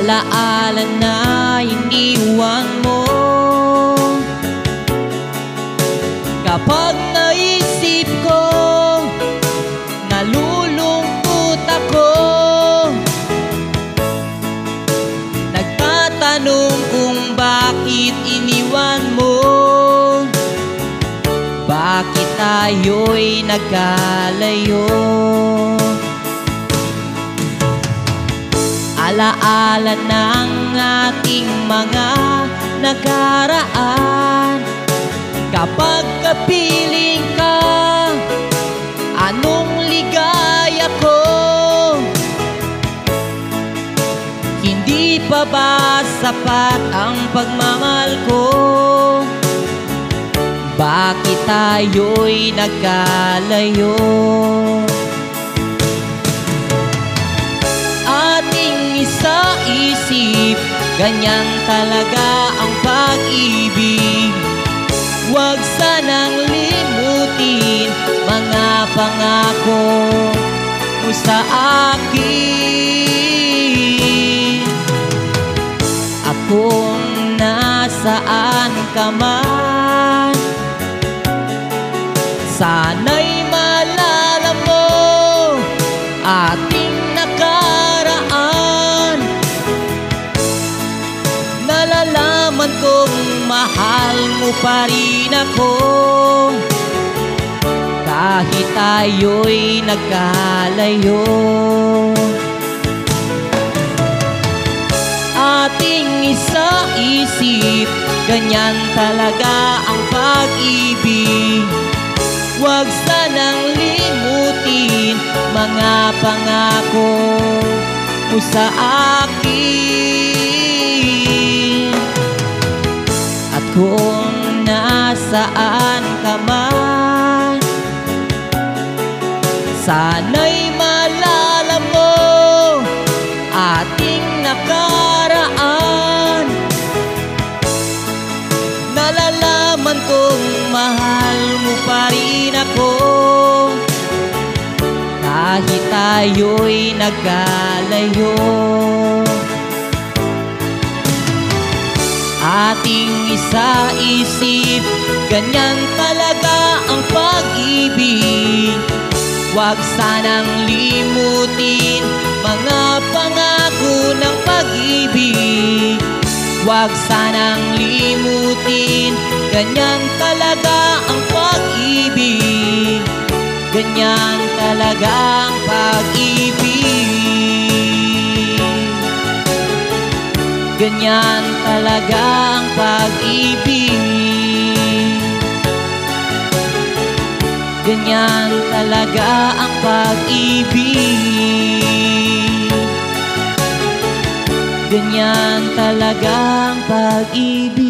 alaala na iniwan mo. Kapag naisip ko, nalulungkot ako. Nagtatanong kung bakit iniwan mo. Bakit tayo'y nagkalayo? Alaala ng ating mga nakaraan. Kapag kapiling ka, anong ligaya ko? Hindi pa ba sapat ang pagmamahal ko? Bakit tayo'y nagkalayo? Ating isa-isip, ganyan talaga ang pag-ibig. Huwag sanang limutin mga pangako mo sa akin. Akong nasaan ka man, sana'y maalala mo ating nakaraan. Nalalaman kong mahal mo pa rin ako, kahit tayo'y nagkalayo. Ating isa-isip, ganyan talaga ang pag-ibig. Huwag sanang limutin mga pangako mo sa akin. At kung nasaan ka man, sana'y maalala mo ating nakaraan. Nalalaman kong mahal mo pa rin ako, kahit tayo'y nagkalayo. Ating isa-isip, ganyan talaga ang pag-ibig. Huwag sanang limutin mga pangako ng pag-ibig. Huwag sanang limutin, ganyan talaga ang pag-ibig. Ganyan talaga ang pag-ibig. Ganyan talaga ang pag-ibig. Ganyan talaga ang pag-ibig. Ganyan talaga ang pag-ibig.